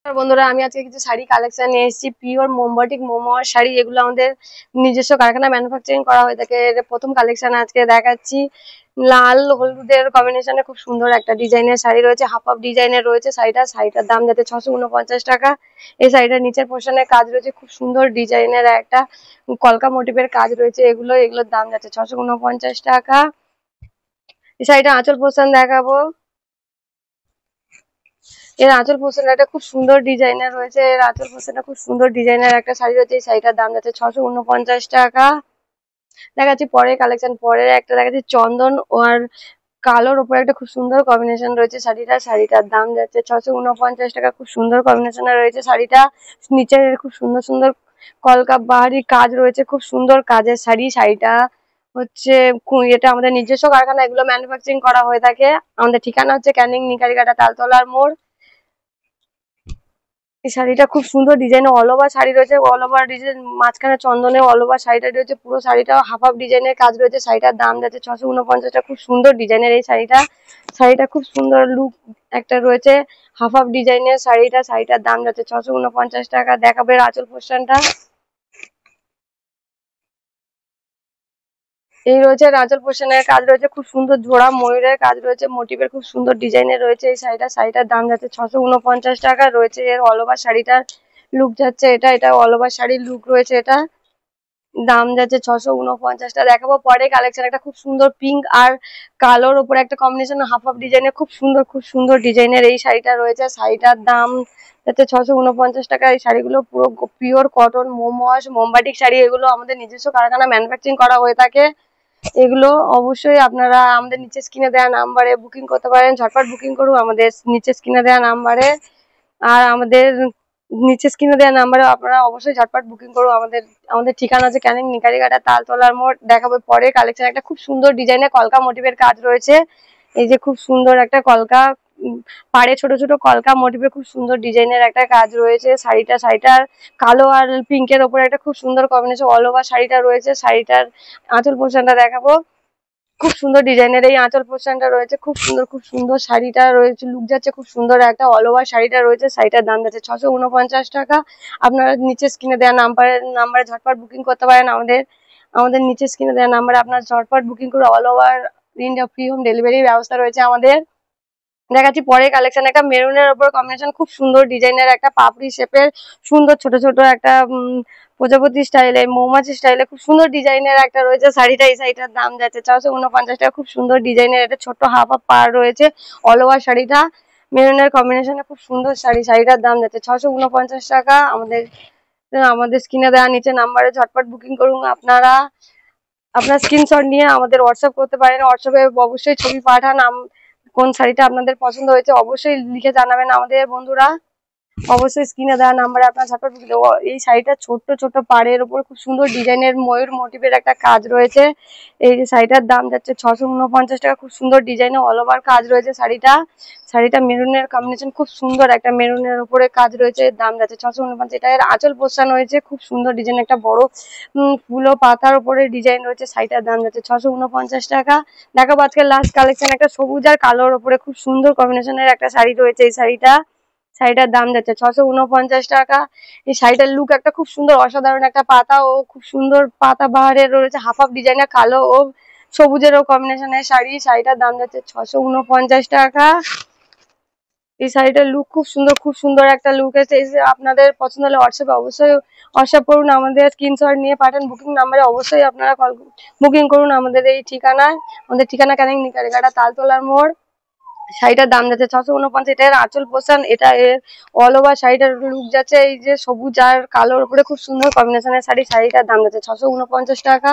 বন্ধুরা আমি আজকে কিছু শাড়ি কালেকশন নিয়ে এসেছি। পিওর মোমবাটিক মোমোয়ার শাড়ি, এগুলো আমাদের নিজস্ব কারখানা ম্যানুফ্যাকচারিং করা হয়ে থাকে। এর প্রথম কালেকশন আজকে দেখাচ্ছি। লাল হলুদের কম্বিনেশনে খুব সুন্দর একটা ডিজাইনের শাড়ি রয়েছে, হাফ হাফ ডিজাইনের রয়েছে শাড়িটার দাম যাতে 649 টাকা। এই শাড়িটার নিচের পোর্শনে কাজ রয়েছে, খুব সুন্দর ডিজাইনের একটা কলকা মোটিভের কাজ রয়েছে। এগুলোর দাম যাচ্ছে 649 টাকা। এই শাড়িটা আঁচল পোর্শন দেখাবো। এর আঁচল পোর্শনটা খুব সুন্দর ডিজাইনের রয়েছে। এর আঁচল পোর্শনটা খুব সুন্দর ডিজাইনের একটা শাড়ি রয়েছে। এই শাড়িটার দাম যাচ্ছে 649 টাকা। দেখাচ্ছি পরের কালেকশন। পরের একটা দেখাচ্ছি চন্দন আর কালোর উপরে একটা খুব সুন্দর কম্বিনেশন রয়েছে শাড়িটার দাম যাচ্ছে 649 টাকা। খুব সুন্দর কম্বিনেশনে রয়েছে শাড়িটা। নিচের খুব সুন্দর সুন্দর কলকা বাহারি কাজ রয়েছে, খুব সুন্দর কাজের শাড়িটা হচ্ছে এটা আমাদের নিজস্ব কারখানা, এগুলো ম্যানুফ্যাকচারিং করা হয়ে থাকে। আমাদের ঠিকানা হচ্ছে ক্যানিং নিকারিঘাটা তালতলার মোড়। এই শাড়িটা খুব সুন্দর ডিজাইনের অল ওভার শাড়ি রয়েছে, অল ওভার ডিজাইন মাঝখানে চন্দনের অল ওভার শাড়িটা রয়েছে। পুরো শাড়িটা হাফ হাফ ডিজাইনের কাজ রয়েছে। শাড়িটার দাম যাচ্ছে 649 টাকা। খুব সুন্দর ডিজাইনের এই শাড়িটা খুব সুন্দর লুক একটা রয়েছে, হাফ হাফ ডিজাইনের শাড়িটার দাম যাচ্ছে 649 টাকা। দেখাবে আঁচল পোর্শনটা। এই রয়েছে আঁচল পোর্শনের কাজ রয়েছে, খুব সুন্দর জোড়া ময়ূরের কাজ রয়েছে, মোটিভের খুব সুন্দর ডিজাইনের রয়েছে এই শাড়িটার দাম যাচ্ছে 649 টাকা রয়েছে। এর অল ওভার শাড়িটার লুক যাচ্ছে এটা অল ওভার শাড়ির লুক রয়েছে। এটা দাম যাচ্ছে 649 টাকা। দেখাবো পরে কালেকশন একটা খুব সুন্দর পিঙ্ক আর কালোর উপরে একটা কম্বিনেশন হাফ হাফ ডিজাইনের খুব সুন্দর ডিজাইনের এই শাড়িটা রয়েছে। শাড়িটার দাম যাচ্ছে 649 টাকা। এই শাড়িগুলো পুরো পিওর কটন মোমবাটিক শাড়ি, এগুলো আমাদের নিজস্ব কারখানা ম্যানুফ্যাকচারিং করা হয়ে থাকে। এগুলো অবশ্যই আপনারা আমাদের নিচে স্ক্রিনে দেওয়া নাম্বারে বুকিং করতে পারেন। ঝটপট বুকিং করুন আমাদের নিচে স্ক্রিনে দেওয়া নাম্বারে। আর আমাদের নিচে স্ক্রিনে দেওয়া নাম্বারে আপনারা অবশ্যই ঝটপট বুকিং করুন। আমাদের ঠিকানা আছে ক্যানিং নিকারিঘাটা তালতলার মোড়। দেখাবো পরে কালেকশন একটা খুব সুন্দর ডিজাইনের কলকা মোটিভের কাজ রয়েছে। এই যে খুব সুন্দর একটা কলকা পাড়ে ছোট ছোট কলকা মোটিভের খুব সুন্দর ডিজাইনের একটা কাজ রয়েছে। শাড়িটার কালো আর পিঙ্কের ওপরে একটা খুব সুন্দর কম্বিনেশন অল ওভার শাড়িটা রয়েছে। শাড়িটার আঁচল পোর্শনটা দেখাবো। খুব সুন্দর ডিজাইনের এই আঁচল পোর্শনটা রয়েছে, খুব সুন্দর শাড়িটা রয়েছে, লুক যাচ্ছে খুব সুন্দর একটা অল ওভার শাড়িটা রয়েছে। শাড়িটার দাম যাচ্ছে 649 টাকা। আপনারা নিচে স্ক্রিনে দেওয়া নাম্বারে ঝটপট বুকিং করতে পারেন। আমাদের নিচে স্ক্রিনে দেওয়া নাম্বারে আপনার ঝটপট বুকিং করে all over India free home ডেলিভারির ব্যবস্থা রয়েছে আমাদের। দেখাচ্ছি পরে কালেকশন একটা মেরুনের উপর কম্বিনেশন খুব সুন্দর ডিজাইনের একটা পাপড়ি শেপের সুন্দর ছোট ছোট একটা প্রজাপতি স্টাইলে মৌমাছি স্টাইলে খুব সুন্দর ডিজাইনের একটা রয়েছে শাড়িটা। এই শাড়িটার দাম যাচ্ছে 649 টাকা। খুব সুন্দর ডিজাইনের একটা ছোট্ট হাফ হাফ পাড় রয়েছে অল ওভার শাড়িটা মেরুনের কম্বিনেশনে খুব সুন্দর শাড়িটার দাম যাচ্ছে 649 টাকা। আমাদের স্ক্রিনে দেওয়া নিচে নাম্বারে ঝটপট বুকিং করুন। আপনার স্ক্রিনশট নিয়ে আমাদের হোয়াটসঅ্যাপ করতে পারেন। হোয়াটসঅ্যাপে অবশ্যই ছবি পাঠান। কোন শাড়িটা আপনাদের পছন্দ হয়েছে অবশ্যই লিখে জানাবেন আমাদের বন্ধুরা। অবশ্যই স্ক্রিনে দেওয়া নাম্বারে আপনার ঝটপট এই শাড়িটা ছোট্ট পাড়ের উপর খুব সুন্দর ডিজাইনের ময়ূর মোটিভের একটা কাজ রয়েছে। এই যে শাড়িটার দাম যাচ্ছে 649 টাকা। খুব সুন্দর ডিজাইনের অল ওভার কাজ রয়েছে শাড়িটা মেরুনের কম্বিনেশন খুব সুন্দর একটা মেরুনের উপরে কাজ রয়েছে। দাম যাচ্ছে 649। এটা এর আঁচল পোর্শন হয়েছে, খুব সুন্দর ডিজাইন একটা বড় ফুল ও পাতার উপরে ডিজাইন রয়েছে। শাড়িটার দাম যাচ্ছে 649 টাকা। দেখাবো আজকে লাস্ট কালেকশন একটা সবুজ আর কালোর উপরে খুব সুন্দর কম্বিনেশনের একটা শাড়ি রয়েছে। এই শাড়িটার দাম যাচ্ছে 649 টাকা। এই শাড়িটার লুক একটা খুব সুন্দর অসাধারণ একটা পাতা ও খুব সুন্দর পাতা বাহারের রয়েছে হাফ হাফ ডিজাইনের কালো ও সবুজেরও কম্বিনেশনের শাড়িটার দাম যাচ্ছে 649 টাকা। এই শাড়িটার লুক খুব সুন্দর একটা লুক আছে। আপনাদের পছন্দ হলে হোয়াটসঅ্যাপে অবশ্যই হোয়াটসঅ্যাপ করুন। আমাদের স্ক্রিনশট নিয়ে পাঠান। বুকিং নাম্বারে অবশ্যই আপনারা বুকিং করুন আমাদের এই ঠিকানায়। আমাদের ঠিকানা ক্যানিং নিকারিঘাটা তালতলার মোড়। শাড়িটার দাম যাচ্ছে 649। এটা এর আঁচল পোর্শন, এটা এর অল ওভার শাড়িটার লুক যাচ্ছে এই যে সবুজ আর কালোর উপরে খুব সুন্দর কম্বিনেশনের শাড়িটার দাম যাচ্ছে 649 টাকা।